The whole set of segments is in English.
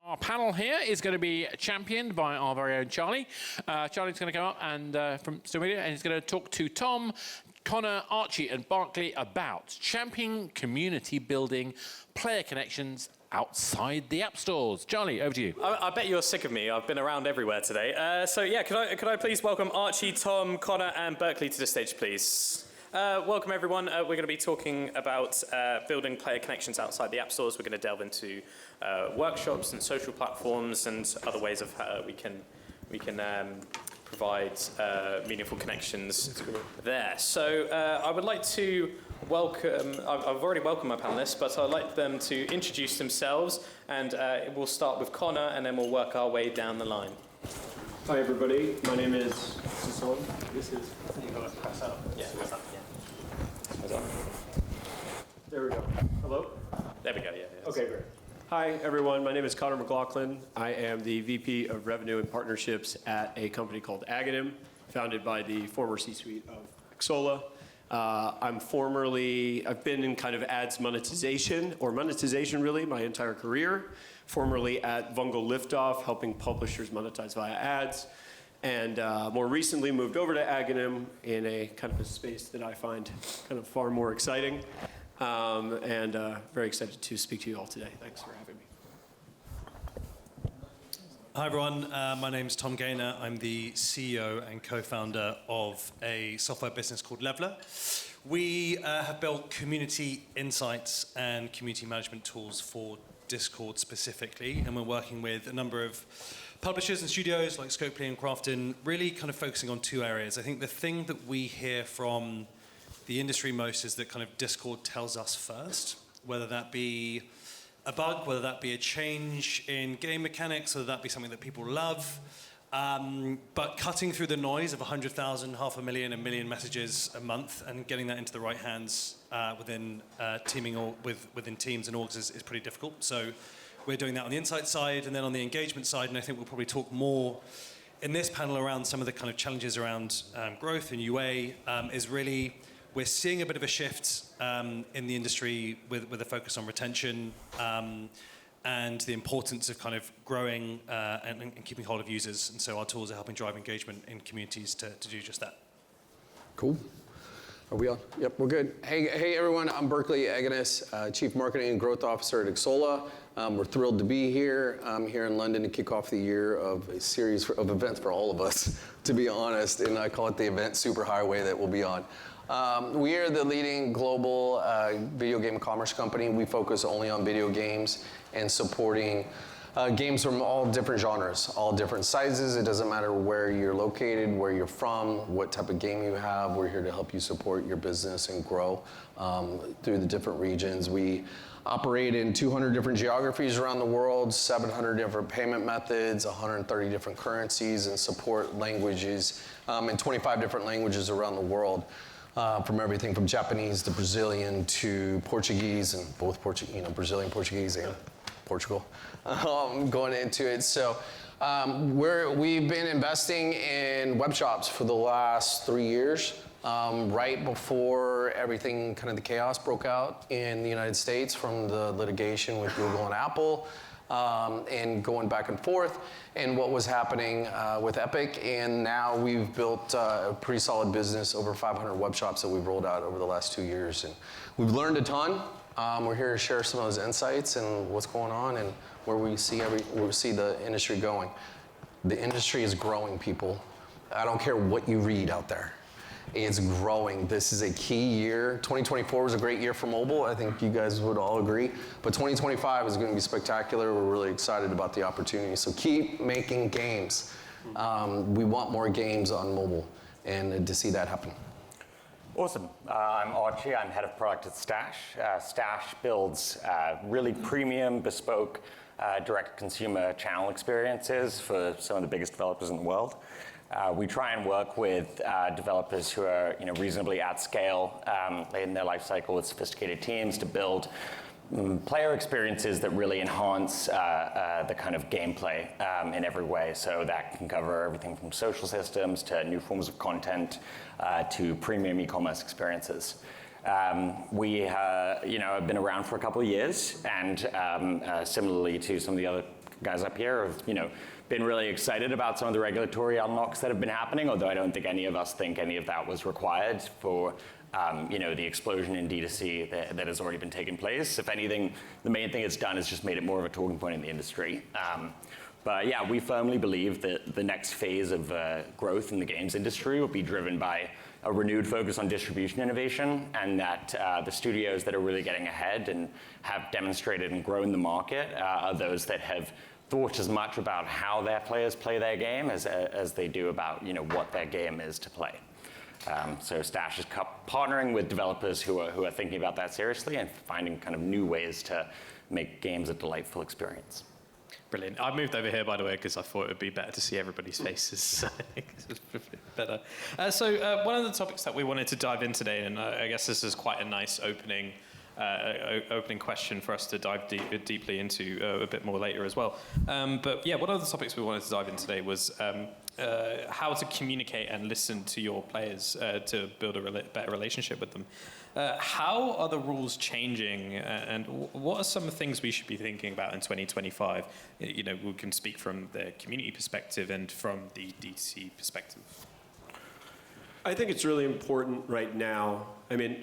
Our panel here is going to be championed by our very own Charlie. Charlie's going to come up and from Stonehill, and he's going to talk to Tom, Conor, Archie, and Berkley about championing community building, player connections outside the app stores. Charlie, over to you. I bet you're sick of me. I've been around everywhere today. So yeah, could I please welcome Archie, Tom, Conor, and Berkley to the stage, please? Welcome everyone. We're going to be talking about building player connections outside the app stores. We're going to delve into workshops and social platforms and other ways of how we can provide meaningful connections there. So I would like to welcome. I've already welcomed my panelists, but I'd like them to introduce themselves, and we'll start with Conor, and then we'll work our way down the line. Hi everybody. My name is Xsolla. This is. You got to press up. Yeah, press up. Yeah. There we go. Hello? There we go, yeah. Okay, great. Hi, everyone. My name is Conor McLaughlin. I am the VP of Revenue and Partnerships at a company called Aghanim, founded by the former C-suite of Xsolla. I've been in kind of ads monetization, or monetization really, my entire career. Formerly at Vungle Liftoff, helping publishers monetize via ads. And more recently moved over to Aghanim in a kind of a space that I find kind of far more exciting. And very excited to speak to you all today. Thanks for having me. Hi everyone, my name's Tom Gayner. I'm the CEO and co-founder of a software business called Levellr. We have built community insights and community management tools for Discord specifically, and we're working with a number of publishers and studios like Scowen and Crafton, really kind of focusing on two areas. I think the thing that we hear from the industry most is that kind of Discord tells us first, whether that be a bug, whether that be a change in game mechanics, whether that be something that people love. But cutting through the noise of 100,000, 500,000, 1 million messages a month and getting that into the right hands within teaming or within teams and orgs is pretty difficult. So we're doing that on the insight side, and then on the engagement side, and I think we'll probably talk more in this panel around some of the kind of challenges around growth and UA, is really we're seeing a bit of a shift in the industry with a focus on retention and the importance of kind of growing and keeping hold of users. And so our tools are helping drive engagement in communities to do just that. Cool. Are we on? Yep, we're good. Hey everyone, I'm Berkley, Egenes, Chief Marketing and Growth Officer at Xsolla. We're thrilled to be here. I'm here in London to kick off the year of a series of events for all of us, to be honest, and I call it the event superhighway that we'll be on. We are the leading global video game commerce company. We focus only on video games and supporting games from all different genres, all different sizes. It doesn't matter where you're located, where you're from, what type of game you have. We're here to help you support your business and grow through the different regions. We operate in 200 different geographies around the world, 700 different payment methods, 130 different currencies, and support languages in 25 different languages around the world. From everything from Japanese to Brazilian to Portuguese, and both Brazilian, Portuguese, and Portugal, going into it. So we've been investing in web shops for the last 3 years, right before everything, kind of the chaos broke out in the United States from the litigation with Google and Apple, and going back and forth, and what was happening with Epic. And now we've built a pretty solid business, over 500 web shops that we've rolled out over the last 2 years. And we've learned a ton. We're here to share some of those insights and what's going on and where we see the industry going. The industry is growing, people. I don't care what you read out there. It's growing. This is a key year. 2024 was a great year for mobile. I think you guys would all agree. But 2025 is going to be spectacular. We're really excited about the opportunity. So keep making games. We want more games on mobile, and to see that happen. Awesome. I'm Archie. I'm head of product at Stash. Stash builds really premium, bespoke, direct consumer channel experiences for some of the biggest developers in the world. We try and work with developers who are reasonably at scale in their life cycle with sophisticated teams to build player experiences that really enhance the kind of gameplay in every way. So that can cover everything from social systems to new forms of content to premium e-commerce experiences. We have been around for a couple of years, and similarly to some of the other guys up here have, been really excited about some of the regulatory unlocks that have been happening, although I don't think any of us think any of that was required for the explosion in D2C that has already been taking place. If anything, the main thing it's done is just made it more of a talking point in the industry. But yeah, we firmly believe that the next phase of growth in the games industry will be driven by a renewed focus on distribution innovation, and that the studios that are really getting ahead and have demonstrated and grown the market are those that have thought as much about how their players play their game as they do about what their game is to play. So Stash is partnering with developers who are thinking about that seriously and finding kind of new ways to make games a delightful experience. Brilliant. I moved over here, by the way, because I thought it would be better to see everybody's faces. Better. So one of the topics that we wanted to dive in today, and I guess this is quite a nice opening question for us to dive deeply into a bit more later as well. But yeah, one of the topics we wanted to dive in today was how to communicate and listen to your players to build a better relationship with them. How are the rules changing, and what are some of the things we should be thinking about in 2025? We can speak from the community perspective and from the D2C perspective. I think it's really important right now.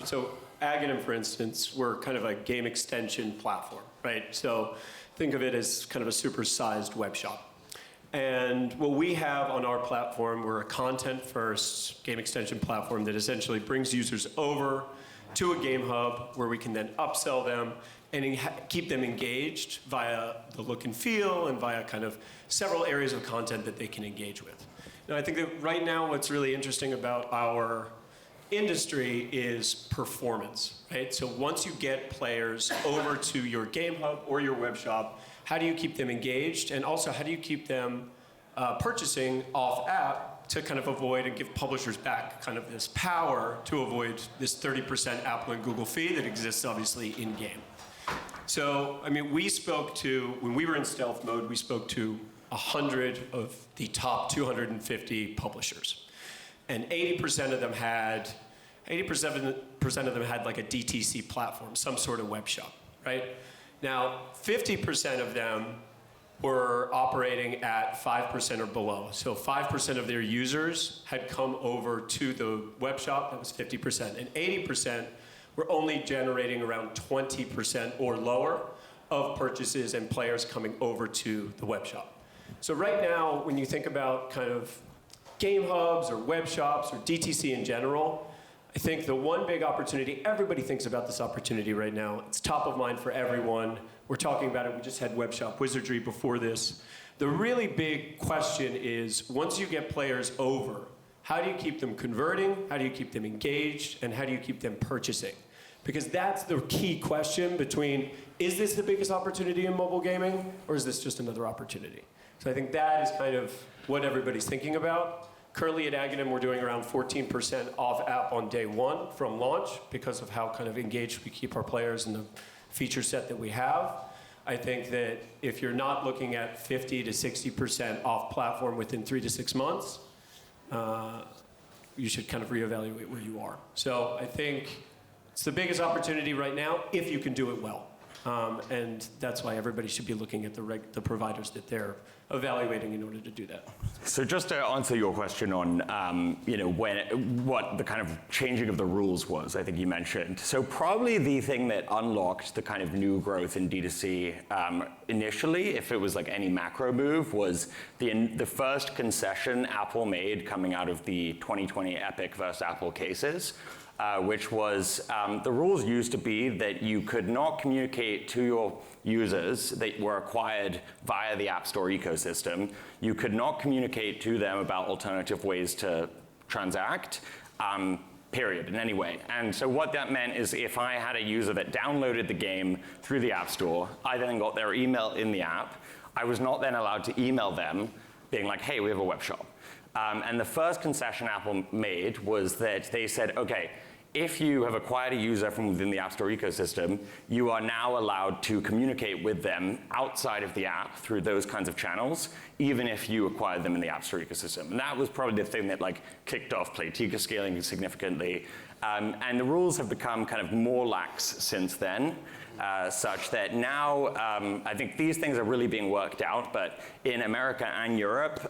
So Aghanim, for instance, we're kind of a game extension platform, right? So think of it as kind of a supersized web shop. And what we have on our platform, we're a content-first game extension platform that essentially brings users over to a game hub where we can then upsell them and keep them engaged via the look and feel and via kind of several areas of content that they can engage with. Now, I think that right now what's really interesting about our industry is performance, right? So once you get players over to your game hub or your web shop, how do you keep them engaged? And also, how do you keep them purchasing off app to kind of avoid and give publishers back kind of this power to avoid this 30% Apple and Google fee that exists obviously in game? So, we spoke to, when we were in stealth mode, we spoke to 100 of the top 250 publishers. And 80% of them had like a DTC platform, some sort of web shop, right? Now, 50% of them were operating at 5% or below. So 5% of their users had come over to the web shop, that was 50%. And 80% were only generating around 20% or lower of purchases and players coming over to the web shop. So right now, when you think about kind of game hubs or web shops or DTC in general, I think the one big opportunity, everybody thinks about this opportunity right now. It's top of mind for everyone. We're talking about it. We just had web shop Wizardry before this. The really big question is, once you get players over, how do you keep them converting? How do you keep them engaged? And how do you keep them purchasing? Because that's the key question between, is this the biggest opportunity in mobile gaming, or is this just another opportunity? So I think that is kind of what everybody's thinking about. Currently at Aghanim, we're doing around 14% off app on day one from launch because of how kind of engaged we keep our players and the feature set that we have. I think that if you're not looking at 50 to 60% off platform within 3 to 6 months, you should kind of reevaluate where you are. So I think it's the biggest opportunity right now if you can do it well. And that's why everybody should be looking at the providers that they're evaluating in order to do that. So just to answer your question on, what the kind of changing of the rules was, I think you mentioned. So probably the thing that unlocked the kind of new growth in D2C initially, if it was like any macro move, was the first concession Apple made coming out of the 2020 Epic versus Apple cases. Which was, the rules used to be that you could not communicate to your users that were acquired via the App Store ecosystem. You could not communicate to them about alternative ways to transact, period, in any way. And so what that meant is if I had a user that downloaded the game through the App Store, I then got their email in the app, I was not then allowed to email them being like, hey, we have a web shop. And the first concession Apple made was that they said, okay, if you have acquired a user from within the App Store ecosystem, you are now allowed to communicate with them outside of the app through those kinds of channels, even if you acquired them in the App Store ecosystem. And that was probably the thing that like kicked off Playtika scaling significantly. And the rules have become kind of more lax since then. Such that now I think these things are really being worked out, but in America and Europe,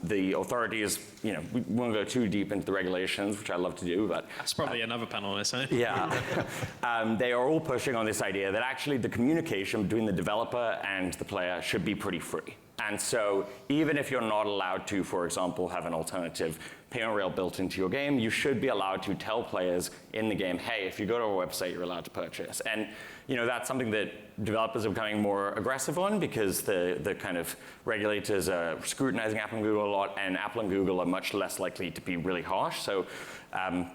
the authorities, we won't go too deep into the regulations, which I love to do, but... That's probably another panel on this, isn't it? Yeah. They are all pushing on this idea that actually the communication between the developer and the player should be pretty free. And so even if you're not allowed to, for example, have an alternative payment rail built into your game, you should be allowed to tell players in the game, hey, if you go to our website, you're allowed to purchase. And that's something that developers are becoming more aggressive on because the kind of regulators are scrutinizing Apple and Google a lot, and Apple and Google are much less likely to be really harsh. So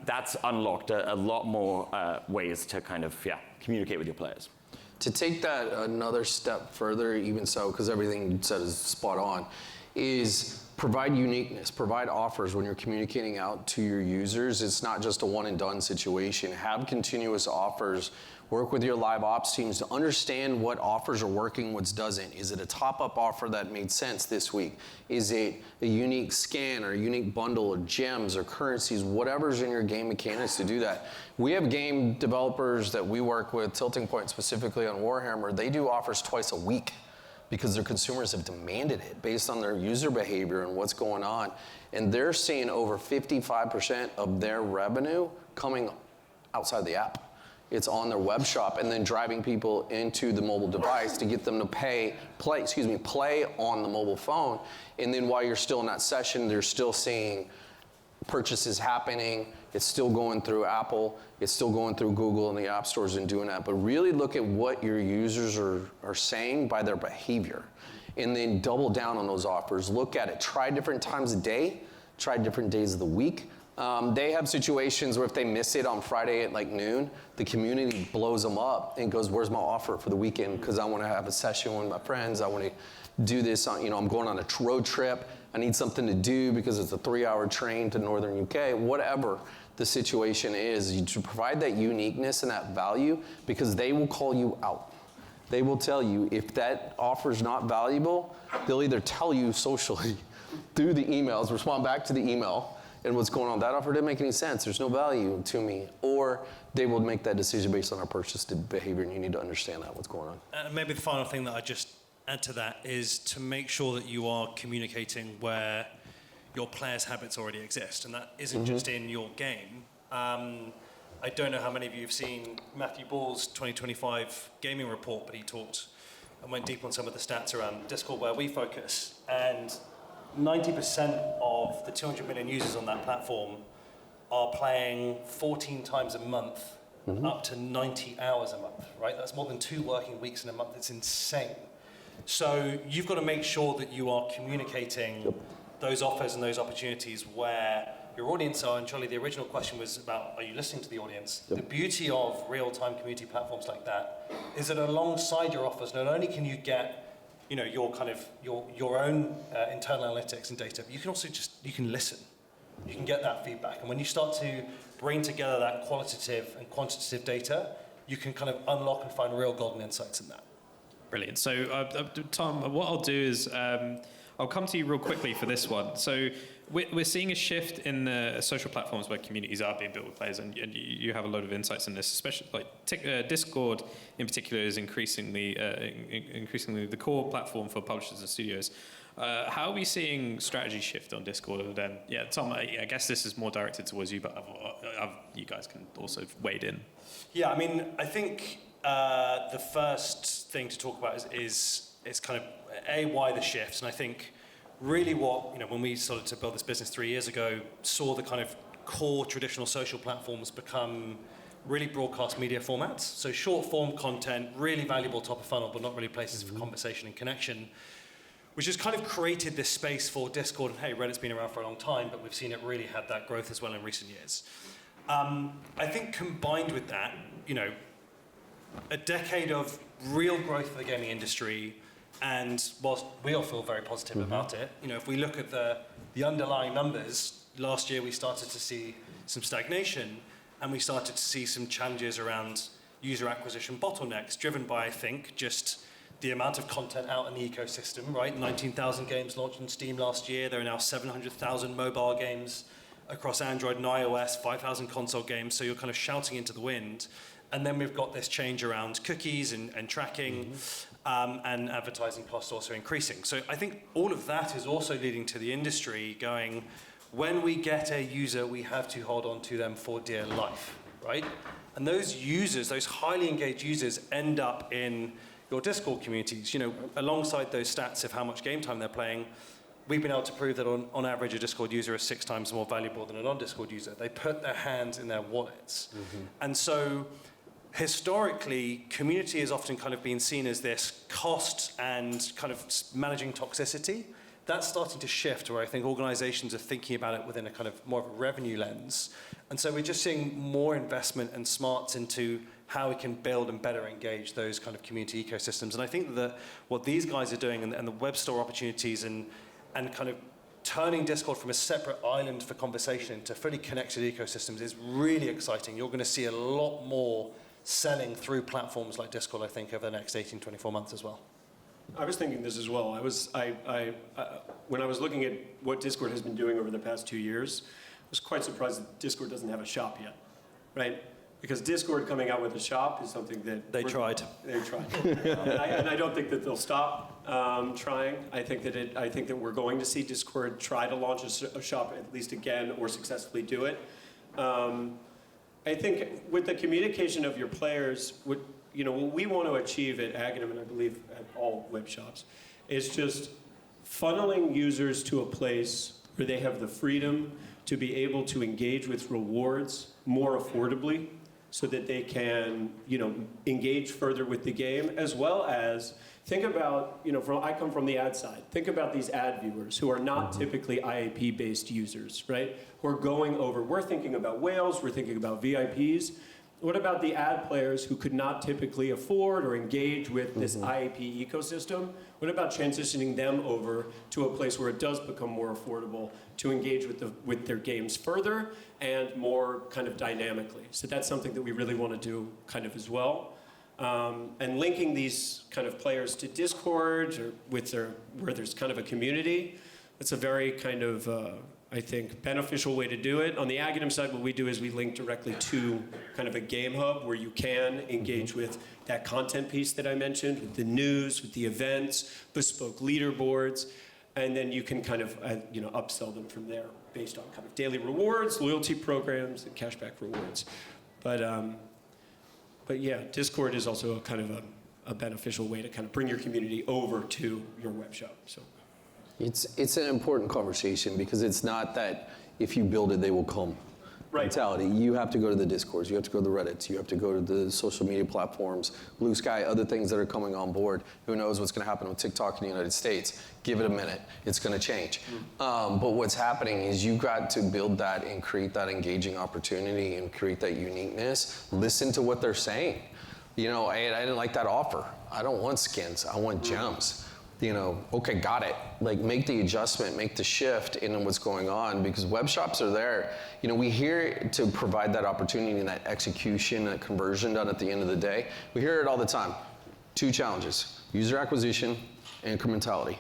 that's unlocked a lot more ways to kind of, communicate with your players. To take that another step further, even so, because everything you said is spot on, is provide uniqueness, provide offers when you're communicating out to your users. It's not just a one and done situation. Have continuous offers. Work with your live ops teams to understand what offers are working, what doesn't. Is it a top-up offer that made sense this week? Is it a unique scan or a unique bundle or gems or currencies, whatever's in your game mechanics to do that? We have game developers that we work with, Tilting Point specifically on Warhammer, they do offers twice a week because their consumers have demanded it based on their user behavior and what's going on. And they're seeing over 55% of their revenue coming outside the app. It's on their web shop and then driving people into the mobile device to get them to play on the mobile phone. And then while you're still in that session, they're still seeing purchases happening. It's still going through Apple. It's still going through Google and the app stores and doing that. But really look at what your users are saying by their behavior. And then double down on those offers. Look at it. Try different times a day. Try different days of the week. They have situations where if they miss it on Friday at like noon, the community blows them up and goes, where's my offer for the weekend? Because I want to have a session with my friends. I want to do this on, I'm going on a road trip. I need something to do because it's a 3-hour train to northern UK. Whatever the situation is, you provide that uniqueness and that value because they will call you out. They will tell you if that offer is not valuable, they'll either tell you socially through the emails, respond back to the email, and what's going on, that offer didn't make any sense, there's no value to me. Or they will make that decision based on our purchase behavior, and you need to understand that, what's going on. And maybe the final thing that I just add to that is to make sure that you are communicating where your players' habits already exist, and that isn't just in your game. I don't know how many of you have seen Matthew Ball's 2025 gaming report, but he talked and went deep on some of the stats around Discord where we focus, and 90% of the 200 million users on that platform are playing 14 times a month, up to 90 hours a month, right? That's more than 2 working weeks in a month. It's insane. So you've got to make sure that you are communicating those offers and those opportunities where your audience are. And Charlie, the original question was about, are you listening to the audience? The beauty of real-time community platforms like that is that alongside your offers, not only can you get your kind of your own internal analytics and data, but you can also you can listen. You can get that feedback. And when you start to bring together that qualitative and quantitative data, you can kind of unlock and find real golden insights in that. Brilliant. So, Tom, what I'll do is I'll come to you real quickly for this one. So we're seeing a shift in the social platforms where communities are being built with players, and you have a lot of insights in this, especially like Discord in particular is increasingly the core platform for publishers and studios. How are we seeing strategy shift on Discord? And then, Tom, I guess this is more directed towards you, but you guys can also wade in. Yeah, I mean, I think the first thing to talk about is kind of why the shifts, and I think really what, when we started to build this business 3 years ago, saw the kind of core traditional social platforms become really broadcast media formats. So short form content, really valuable top of funnel, but not really places for conversation and connection, which has kind of created this space for Discord. And hey, Reddit's been around for a long time, but we've seen it really had that growth as well in recent years. I think combined with that, a decade of real growth for the gaming industry, and whilst we all feel very positive about it, if we look at the underlying numbers, last year we started to see some stagnation, and we started to see some challenges around user acquisition bottlenecks, driven by, I think, just the amount of content out in the ecosystem, right? 19,000 games launched on Steam last year. There are now 700,000 mobile games across Android and iOS, 5,000 console games, so you're kind of shouting into the wind. And then we've got this change around cookies and tracking, and advertising costs also increasing. So I think all of that is also leading to the industry going, when we get a user, we have to hold on to them for dear life, right? And those users, those highly engaged users, end up in your Discord communities. You know, alongside those stats of how much game time they're playing, we've been able to prove that on average a Discord user is 6 times more valuable than a non-Discord user. They put their hands in their wallets. And so historically, community has often kind of been seen as this cost and kind of managing toxicity. That's starting to shift, where I think organizations are thinking about it within a kind of more of a revenue lens. And so we're just seeing more investment and smarts into how we can build and better engage those kind of community ecosystems. And I think that what these guys are doing, and the Webstore opportunities, and kind of turning Discord from a separate island for conversation into fully connected ecosystems is really exciting. You're going to see a lot more selling through platforms like Discord, I think, over the next 18, 24 months as well. I was thinking this as well. When I was looking at what Discord has been doing over the past 2 years, I was quite surprised that Discord doesn't have a shop yet, right? Because Discord coming out with a shop is something that They tried. They tried, and I don't think that they'll stop trying. I think that we're going to see Discord try to launch a shop at least again, or successfully do it. I think with the communication of your players, what we want to achieve at Aghanim, and I believe at all web shops, is just funneling users to a place where they have the freedom to be able to engage with rewards more affordably, so that they can, engage further with the game, as well as think about, I come from the ad side. Think about these ad viewers who are not typically IAP-based users, right? We're thinking about whales, we're thinking about VIPs. What about the ad players who could not typically afford or engage with this IAP ecosystem? What about transitioning them over to a place where it does become more affordable to engage with their games further and more kind of dynamically? So that's something that we really want to do kind of as well. And linking these kind of players to Discord or where there's kind of a community, it's a very kind of, I think, beneficial way to do it. On the Aghanim side, what we do is we link directly to kind of a game hub where you can engage with that content piece that I mentioned, with the news, with the events, bespoke leaderboards, and then you can kind of, upsell them from there based on kind of daily rewards, loyalty programs, and cashback rewards. But yeah, Discord is also a kind of a beneficial way to kind of bring your community over to your web shop. So. It's an important conversation, because it's not that if you build it, they will come mentality. You have to go to the Discords, you have to go to the Reddits, you have to go to the social media platforms, Blue Sky, other things that are coming on board. Who knows what's going to happen with TikTok in the United States? Give it a minute, it's going to change. But what's happening is you got to build that and create that engaging opportunity and create that uniqueness. Listen to what they're saying. I didn't like that offer. I don't want skins, I want gems. Okay, got it. Like, make the adjustment, make the shift in what's going on, because web shops are there. We here to provide that opportunity and that execution, that conversion done at the end of the day. We hear it all the time. 2 challenges: user acquisition, incrementality.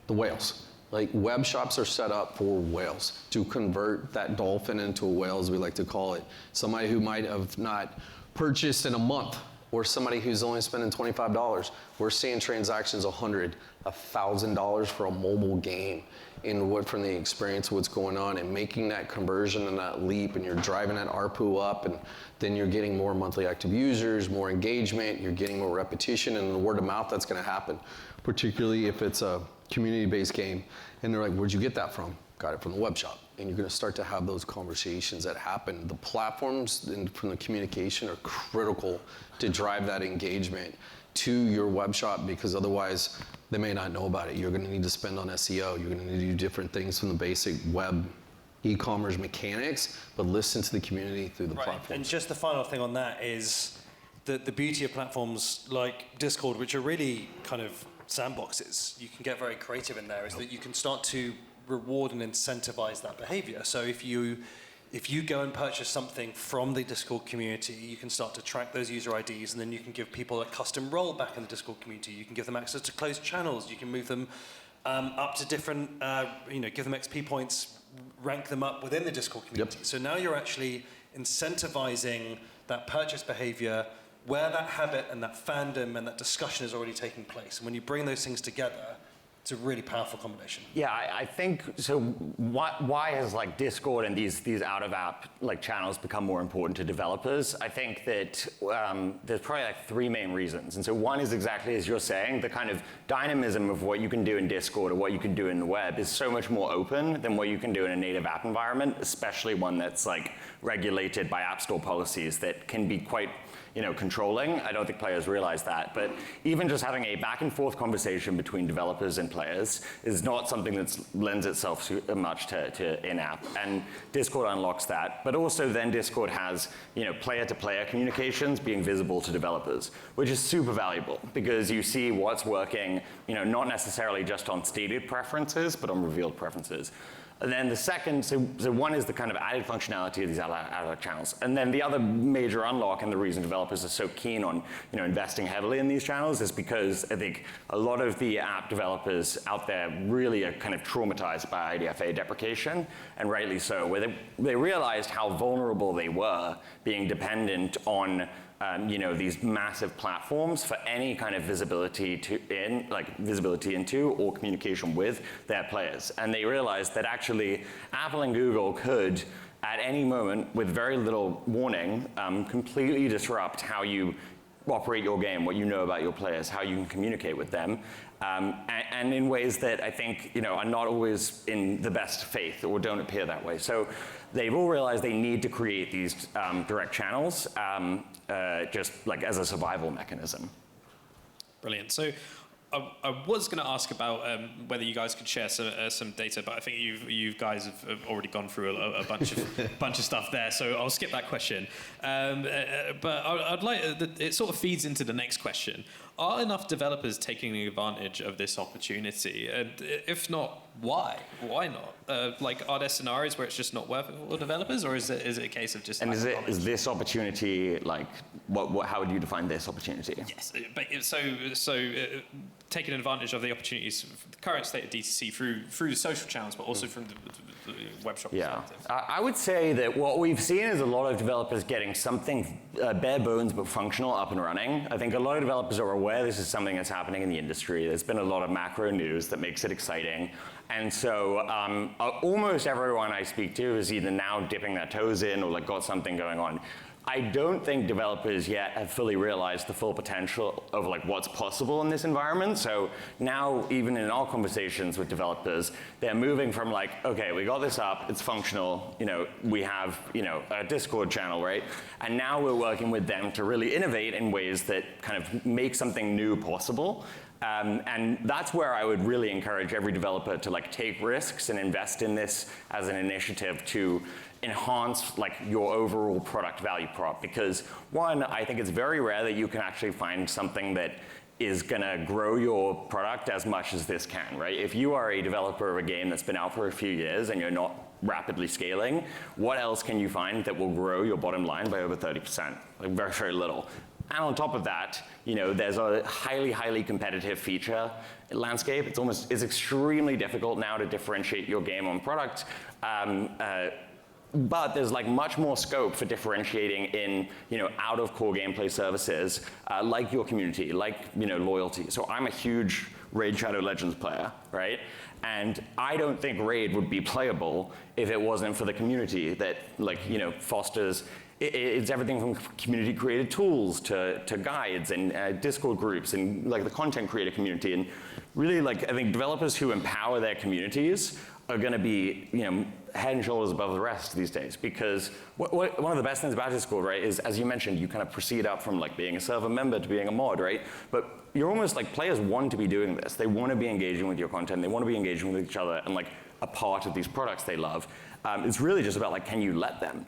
The whales. Like, web shops are set up for whales, to convert that dolphin into a whale, as we like to call it. Somebody who might have not purchased in a month, or somebody who's only spending $25. We're seeing transactions $100, $1,000 for a mobile game, from the experience of what's going on, and making that conversion and that leap, and you're driving that ARPU up, and then you're getting more monthly active users, more engagement, you're getting more repetition, and the word of mouth that's going to happen, particularly if it's a community-based game. And they're like, where'd you get that from? Got it from the web shop. And you're going to start to have those conversations that happen. The platforms and from the communication are critical to drive that engagement to your web shop, because otherwise they may not know about it. You're going to need to spend on SEO. You're going to need to do different things from the basic web e-commerce mechanics, but listen to the community through the platforms. And just the final thing on that is the beauty of platforms like Discord, which are really kind of sandboxes. You can get very creative in there, is that you can start to reward and incentivize that behavior. So if you if you go and purchase something from the Discord community, you can start to track those user IDs, and then you can give people a custom role back in the Discord community. You can give them access to closed channels. You can move them up to different, give them XP points, rank them up within the Discord community. Yep. So now you're actually incentivizing that purchase behavior where that habit and that fandom and that discussion is already taking place. And when you bring those things together, it's a really powerful combination. Yeah, I think so. Why has like Discord and these out of app like channels become more important to developers? I think that there's probably like three main reasons. And so one is exactly as you're saying, the kind of dynamism of what you can do in Discord or what you can do in the web is so much more open than what you can do in a native app environment, especially one that's like regulated by App Store policies that can be quite controlling. I don't think players realize that, but even just having a back and forth conversation between developers and players is not something that lends itself so much to in-app, and Discord unlocks that. But also then Discord has player-to-player communications being visible to developers, which is super valuable because you see what's working, not necessarily just on stated preferences, but on revealed preferences. And then the second, so one is the kind of added functionality of these out channels. And then the other major unlock and the reason developers are so keen on investing heavily in these channels is because I think a lot of the app developers out there really are kind of traumatized by IDFA deprecation, and rightly so, where they realized how vulnerable they were being dependent on these massive platforms for any kind of visibility into or communication with their players. And they realized that actually Apple and Google could, at any moment, with very little warning, completely disrupt how you operate your game, what you know about your players, how you can communicate with them, and in ways that I think are not always in the best faith or don't appear that way. So they've all realized they need to create these direct channels just like as a survival mechanism. Brilliant. So I was going to ask about whether you guys could share some data, but I think you guys have already gone through a bunch of stuff there, so I'll skip that question. But I'd like it sort of feeds into the next question. Are enough developers taking advantage of this opportunity? And if not, why? Why not? Are there scenarios where it's just not worth it for developers, or is it a case of just? And is this opportunity like what? How would you define this opportunity? Yes, but taking advantage of the opportunities, the current state of DTC through the social channels, but also from the web shop. Yeah, I would say that what we've seen is a lot of developers getting something bare bones but functional up and running. I think a lot of developers are aware this is something that's happening in the industry. There's been a lot of macro news that makes it exciting. And so almost everyone I speak to is either now dipping their toes in or got something going on. I don't think developers yet have fully realized the full potential of what's possible in this environment. So now, even in our conversations with developers, they're moving from okay, we got this up, it's functional, we have a Discord channel, right? And now we're working with them to really innovate in ways that kind of make something new possible. And that's where I would really encourage every developer to take risks and invest in this as an initiative to enhance your overall product value prop. Because one, I think it's very rare that you can actually find something that is going to grow your product as much as this can, right? If you are a developer of a game that's been out for a few years and you're not rapidly scaling, what else can you find that will grow your bottom line by over 30%? Very, very little. And on top of that, there's a highly, highly competitive feature landscape. It's extremely difficult now to differentiate your game on product. But there's much more scope for differentiating in out of core gameplay services like your community, loyalty. So I'm a huge Raid Shadow Legends player, right? And I don't think Raid would be playable if it wasn't for the community that fosters. It's everything from community created tools to guides and Discord groups and the content creator community. And really I think developers who empower their communities are going to be head and shoulders above the rest these days, because one of the best things about Discord, right, is, as you mentioned, you kind of proceed up from being a server member to being a mod, right? But you're almost players want to be doing this. They want to be engaging with your content. They want to be engaging with each other and a part of these products they love. It's really just about can you let them?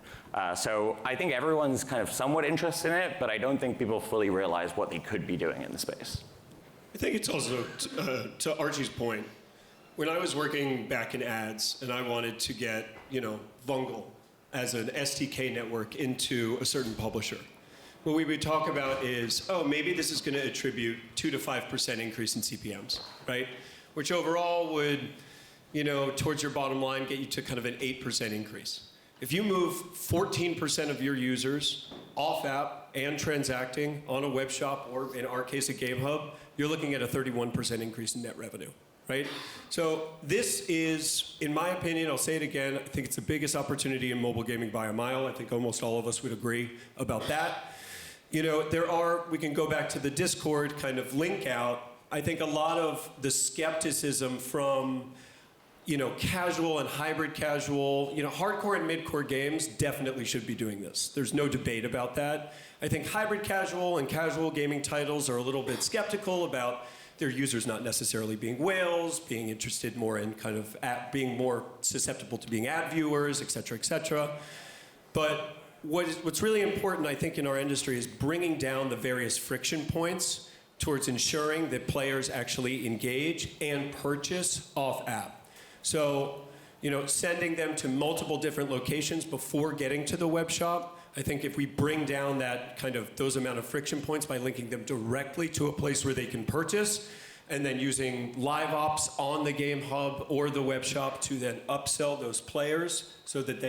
So I think everyone's kind of somewhat interested in it, but I don't think people fully realize what they could be doing in the space. I think it's also, to Archie's point, when I was working back in ads and I wanted to get, Vungle as an SDK network into a certain publisher. What we would talk about is, oh, maybe this is going to attribute 2 to 5% increase in CPMs, right? Which overall would, towards your bottom line, get you to kind of an 8% increase. If you move 14% of your users off app and transacting on a web shop, or in our case, a game hub, you're looking at a 31% increase in net revenue, right? So this is, in my opinion, I'll say it again, I think it's the biggest opportunity in mobile gaming by a mile. I think almost all of us would agree about that. We can go back to the Discord kind of link out. I think a lot of the skepticism from, casual and hybrid casual, hardcore and mid-core games definitely should be doing this. There's no debate about that. I think hybrid casual and casual gaming titles are a little bit skeptical about their users not necessarily being whales, being interested more in kind of being more susceptible to being ad viewers, et cetera, et cetera. But what's really important, I think, in our industry is bringing down the various friction points towards ensuring that players actually engage and purchase off app. So, sending them to multiple different locations before getting to the web shop, I think if we bring down those amount of friction points by linking them directly to a place where they can purchase, and then using live ops on the game hub or the web shop to then upsell those players so that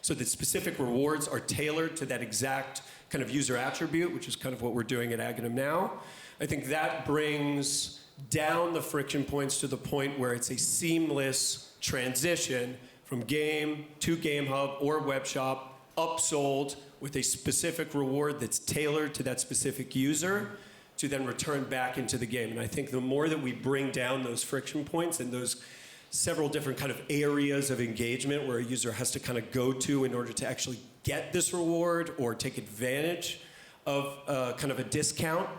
so that specific rewards are tailored to that exact kind of user attribute, which is kind of what we're doing at Aghanim now. I think that brings down the friction points to the point where it's a seamless transition from game to game hub or web shop, upsold with a specific reward that's tailored to that specific user, to then return back into the game. And I think the more that we bring down those friction points and those several different kind of areas of engagement where a user has to kind of go to in order to actually get this reward or take advantage of kind of a discount,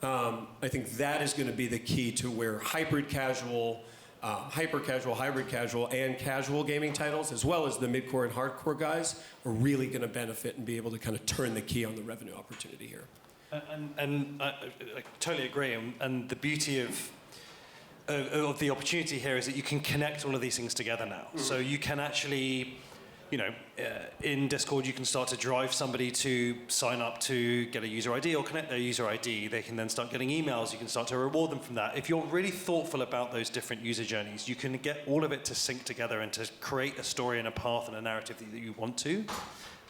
I think that is going to be the key to where hybrid casual, hybrid casual, and casual gaming titles, as well as the mid-core and hardcore guys, are really going to benefit and be able to kind of turn the key on the revenue opportunity here. And I totally agree. And the beauty of the opportunity here is that you can connect all of these things together now. Mm-hmm. So you can actually, in Discord, you can start to drive somebody to sign up to get a user ID or connect their user ID. They can then start getting emails. You can start to reward them from that. If you're really thoughtful about those different user journeys, you can get all of it to sync together and to create a story and a path and a narrative that you want to.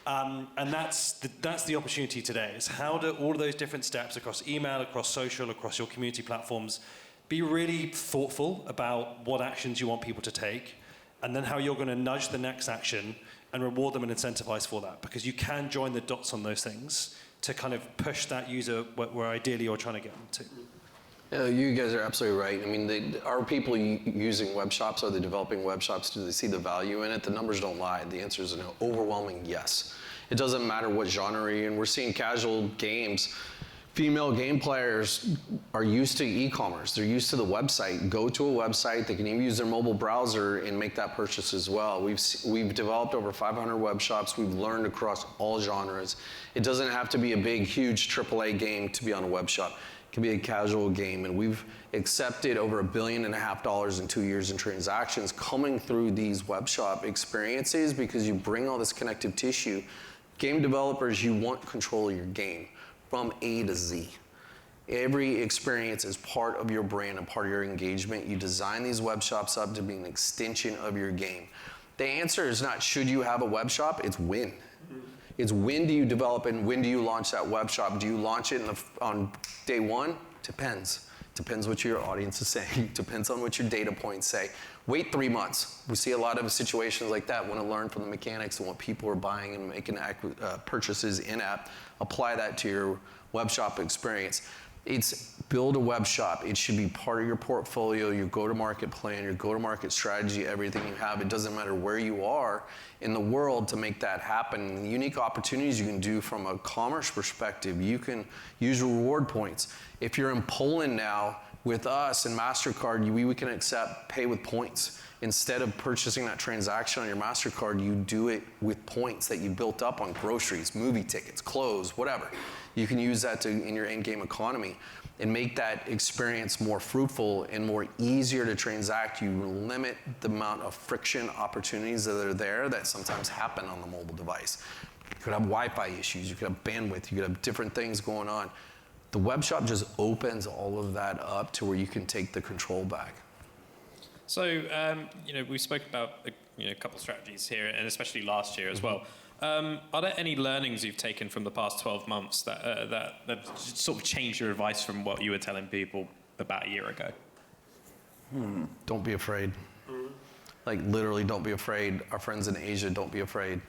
And that's the opportunity today, is how do all of those different steps across email, across social, across your community platforms, be really thoughtful about what actions you want people to take, and then how you're going to nudge the next action and reward them and incentivize for that. Because you can join the dots on those things to kind of push that user where ideally you're trying to get them to. Yeah, you guys are absolutely right. I mean, are people using web shops? Are they developing web shops? Do they see the value in it? The numbers don't lie. The answer is an overwhelming yes. It doesn't matter what genre you're in. We're seeing casual games. Female game players are used to e-commerce. They're used to the website. Go to a website. They can even use their mobile browser and make that purchase as well. We've developed over 500 web shops. We've learned across all genres. It doesn't have to be a big, huge AAA game to be on a web shop. It can be a casual game, and we've accepted over $1.5 billion in 2 years in transactions coming through these web shop experiences, because you bring all this connective tissue. Game developers, you want control of your game from A to Z. Every experience is part of your brand and part of your engagement. You design these web shops up to be an extension of your game. The answer is not should you have a web shop, it's when. It's when do you develop and when do you launch that web shop? Do you launch it on day one? Depends. Depends what your audience is saying. Depends on what your data points say. Wait 3 months. We see a lot of situations like that. Want to learn from the mechanics and what people are buying and making purchases in-app. Apply that to your web shop experience. It's build a web shop. It should be part of your portfolio, your go-to-market plan, your go-to-market strategy, everything you have. It doesn't matter where you are in the world to make that happen. The unique opportunities you can do from a commerce perspective. You can use reward points. If you're in Poland now, With us and MasterCard, we can accept pay with points. Instead of purchasing that transaction on your MasterCard, you do it with points that you built up on groceries, movie tickets, clothes, whatever. You can use that in your in-game economy and make that experience more fruitful and more easier to transact. You limit the amount of friction opportunities that are there that sometimes happen on the mobile device. You could have Wi-Fi issues, you could have bandwidth, you could have different things going on. The web shop just opens all of that up to where you can take the control back. So, we spoke about a couple of strategies here, and especially last year as well. Are there any learnings you've taken from the past 12 months that sort of changed your advice from what you were telling people about a year ago? Don't be afraid. Like, literally, don't be afraid. Our friends in Asia, don't be afraid.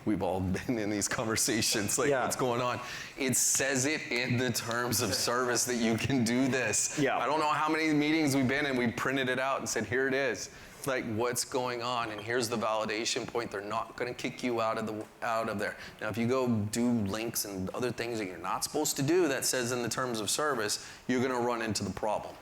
We've all been in these conversations, like, what's going on? It says it in the terms of service that you can do this. Yeah. I don't know how many meetings we've been in, we printed it out and said, here it is. It's like, what's going on? And here's the validation point. They're not gonna kick you out of there. Now, if you go do links and other things that you're not supposed to do that says in the terms of service, you're gonna run into the problem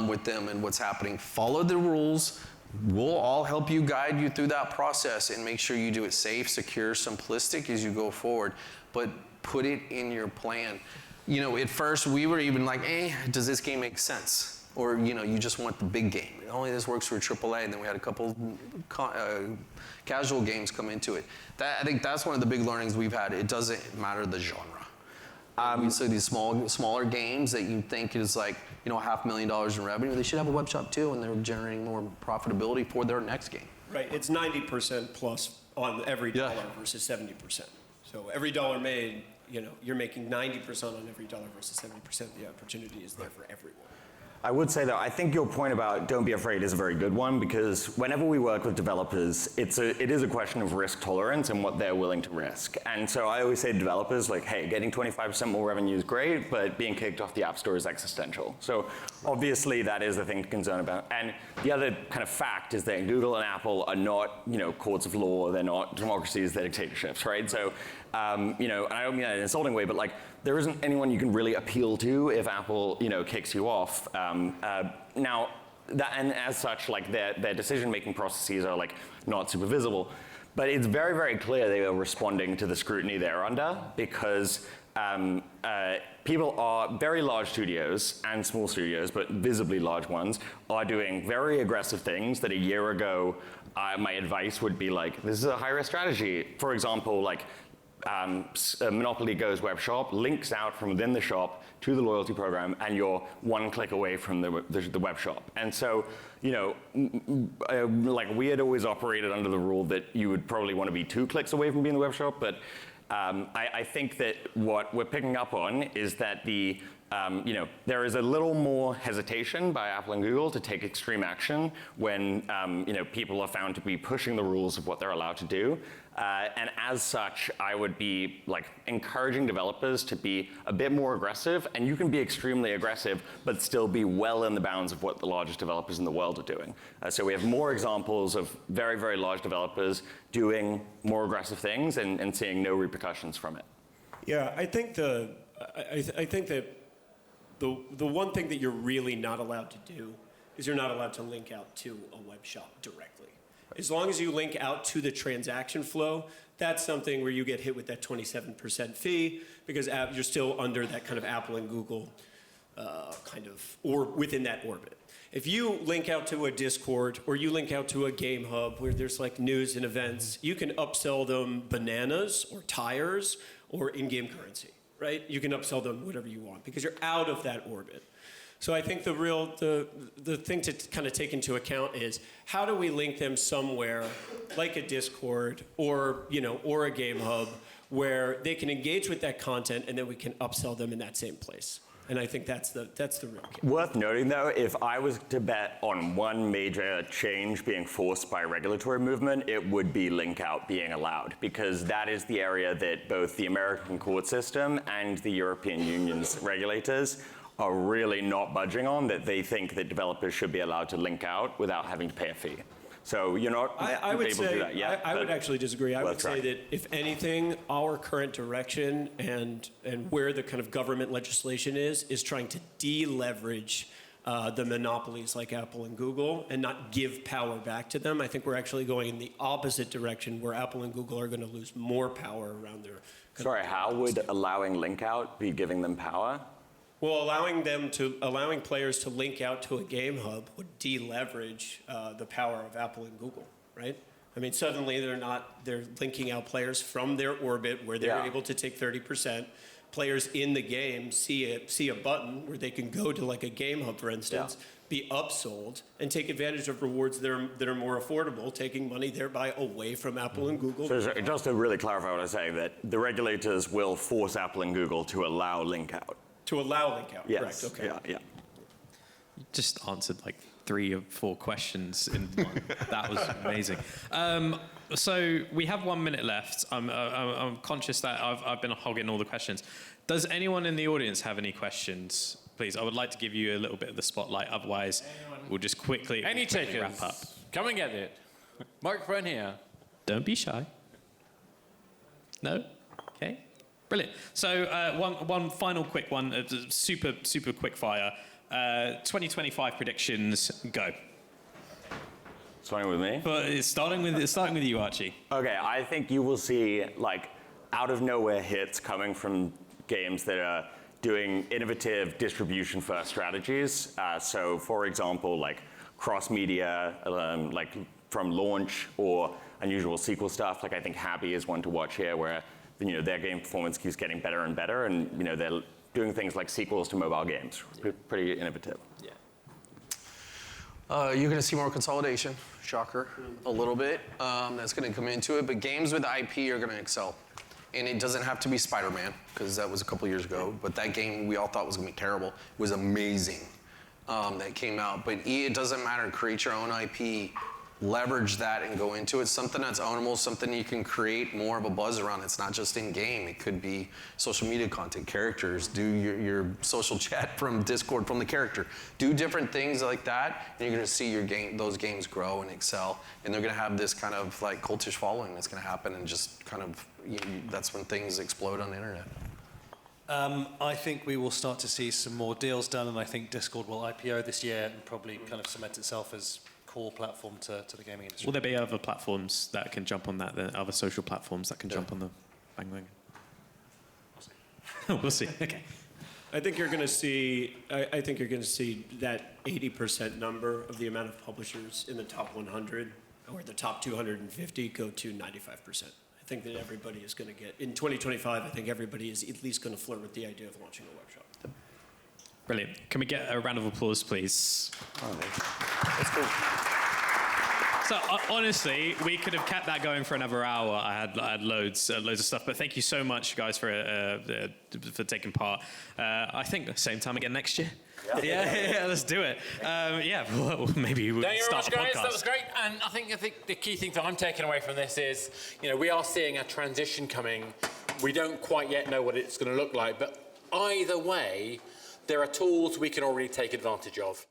with them and what's happening. Follow the rules. We'll all help you, guide you through that process and make sure you do it safe, secure, simplistic as you go forward, but put it in your plan. At first we were even like, does this game make sense? Or, you just want the big game. Only this works for AAA, and then we had a couple casual games come into it. I think that's one of the big learnings we've had. It doesn't matter the genre. So these smaller games that you think is like, $500,000 in revenue, they should have a web shop too, and they're generating more profitability for their next game. Right, it's 90% plus on every dollar versus 70%. So every dollar made, you're making 90% on every dollar versus 70%. The opportunity is there for everyone. I would say, though, I think your point about don't be afraid is a very good one, because whenever we work with developers, it is a question of risk tolerance and what they're willing to risk. And so I always say to developers, like, hey, getting 25% more revenue is great, but being kicked off the App Store is existential. So obviously that is the thing to concern about. And the other kind of fact is that Google and Apple are not, courts of law, they're not democracies, they're dictatorships, right? So, and I don't mean that in an insulting way, but like, there isn't anyone you can really appeal to if Apple, kicks you off. Now, and as such, like their decision-making processes are like not super visible, but it's very, very clear they are responding to the scrutiny they're under, because people are, very large studios and small studios, but visibly large ones, are doing very aggressive things that a year ago, my advice would be like, this is a high-risk strategy. For example, like, Monopoly Go's web shop links out from within the shop to the loyalty program, and you're one click away from the web shop. And so, like, we had always operated under the rule that you would probably want to be 2 clicks away from being the web shop, but I think that what we're picking up on is that there is a little more hesitation by Apple and Google to take extreme action when people are found to be pushing the rules of what they're allowed to do. And as such, I would be like encouraging developers to be a bit more aggressive, and you can be extremely aggressive, but still be well in the bounds of what the largest developers in the world are doing. So we have more examples of very, very large developers doing more aggressive things and seeing no repercussions from it. Yeah, I think that the one thing that you're really not allowed to do is you're not allowed to link out to a web shop directly. As long as you link out to the transaction flow, that's something where you get hit with that 27% fee, because you're still under that kind of Apple and Google or within that orbit. If you link out to a Discord or you link out to a game hub where there's like news and events, you can upsell them bananas or tires or in-game currency, right? You can upsell them whatever you want because you're out of that orbit. So I think the thing to kind of take into account is how do we link them somewhere like a Discord or a game hub where they can engage with that content, and then we can upsell them in that same place. And I think that's the real key. Worth noting, though, if I was to bet on one major change being forced by regulatory movement, it would be link out being allowed, because that is the area that both the American court system and the European Union's regulators are really not budging on, that they think that developers should be allowed to link out without having to pay a fee. So you're not I would able to say, do that yet. I would actually disagree. I would That's say right. that if anything, our current direction and where the kind of government legislation is trying to deleverage the monopolies like Apple and Google and not give power back to them. I think we're actually going in the opposite direction where Apple and Google are going to lose more power around their... Sorry, how would allowing link out be giving them power? Well, allowing players to link out to a game hub would deleverage the power of Apple and Google, right? I mean, suddenly they're linking out players from their orbit where they're able to take 30%. Players in the game see a button where they can go to like a game hub, for instance, be upsold and take advantage of rewards that are more affordable, taking money thereby away from Apple and Google. So just to really clarify what I'm saying, that the regulators will force Apple and Google to allow link out. To allow link out, Yes. correct? Okay. Yeah. You just answered like 3 or 4 questions in one. That was amazing. So we have 1 minute left. I'm conscious that I've been hogging all the questions. Does anyone in the audience have any questions? Please, I would like to give you a little bit of the spotlight. Otherwise, we'll just quickly Any takers? wrap up. Come and get it. Microphone here. Don't be shy. No? Okay. Brilliant. So one final quick one, super quick fire. 2025 predictions, go. Starting with me? But it's starting with you, Archie. Okay, I think you will see like out of nowhere hits coming from games that are doing innovative distribution first strategies. So for example, like cross-media, like from launch or unusual sequel stuff. Like I think Happy is one to watch here where their game performance keeps getting better and better, and they're doing things like sequels to mobile games. Pretty innovative. Yeah. You're going to see more consolidation, shocker, a little bit. That's going to come into it, but games with IP are going to excel. And it doesn't have to be Spider-Man, because that was a couple years ago, but that game we all thought was going to be terrible was amazing that came out. But it doesn't matter, create your own IP, leverage that and go into it. Something that's ownable, something you can create more of a buzz around. It's not just in game. It could be social media content, characters, do your social chat from Discord from the character. Do different things like that, and you're gonna see those games grow and excel. And they're gonna have this kind of like cultish following that's gonna happen, and just kind of, that's when things explode on the internet. I think we will start to see some more deals done, and I think Discord will IPO this year and probably kind of cement itself as core platform to the gaming industry. Will there be other platforms that can jump on that, other social platforms that can jump on the bandwagon? We'll see. Okay. I think you're going to see that 80% number of the amount of publishers in the top 100 or the top 250 go to 95%. I think that everybody is going to get in 2025. I think everybody is at least going to flirt with the idea of launching a web shop. Brilliant. Can we get a round of applause, please? That's cool. So honestly, we could have kept that going for another hour. I had loads of stuff, but thank you so much, guys, for taking part. I think same time again next year. Yeah, let's do it. Well, maybe we'll Thank you very start much, the guys. podcast. That was great. And I think the key thing that I'm taking away from this is, we are seeing a transition coming. We don't quite yet know what it's going to look like, but either way, there are tools we can already take advantage of.